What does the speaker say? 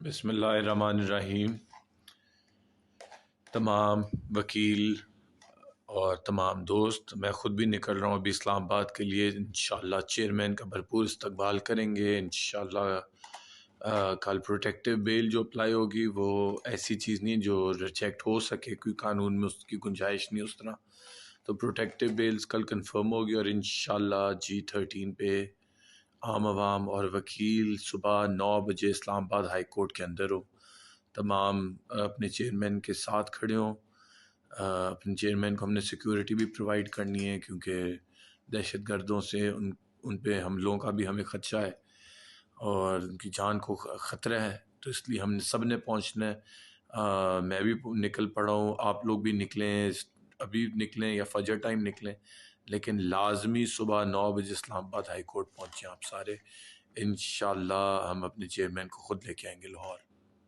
بسم اللہ الرحمن الرحیم۔ تمام وکیل اور تمام دوست، میں خود بھی نکل رہا ہوں ابھی اسلام آباد کے لیے۔ انشاءاللہ چیئرمین کا بھرپور استقبال کریں گے انشاءاللہ۔ کل پروٹیکٹیو بیل جو اپلائی ہوگی وہ ایسی چیز نہیں جو ریجیکٹ ہو سکے، کوئی قانون میں اس کی گنجائش نہیں اس طرح، تو پروٹیکٹیو بیلز کل کنفرم ہوگی اور انشاءاللہ G13 پہ عام عوام اور وکیل صبح 9 بجے اسلام آباد ہائی کورٹ کے اندر ہو، تمام اپنے چیئرمین کے ساتھ کھڑے ہوں۔ اپنے چیئرمین کو ہم نے سیکیورٹی بھی پرووائڈ کرنی ہے کیونکہ دہشت گردوں سے ان پہ حملوں کا بھی ہمیں خدشہ ہے اور ان کی جان کو خطرہ ہے، تو اس لیے ہم نے سب نے پہنچنا ہے۔ میں بھی نکل پڑا ہوں، آپ لوگ بھی نکلیں، ابھی نکلیں یا فجر ٹائم نکلیں، لیکن لازمی صبح 9 بجے اسلام آباد ہائی کورٹ پہنچیں آپ سارے۔ انشاءاللہ ہم اپنے چیئرمین کو خود لے کے آئیں گے لاہور۔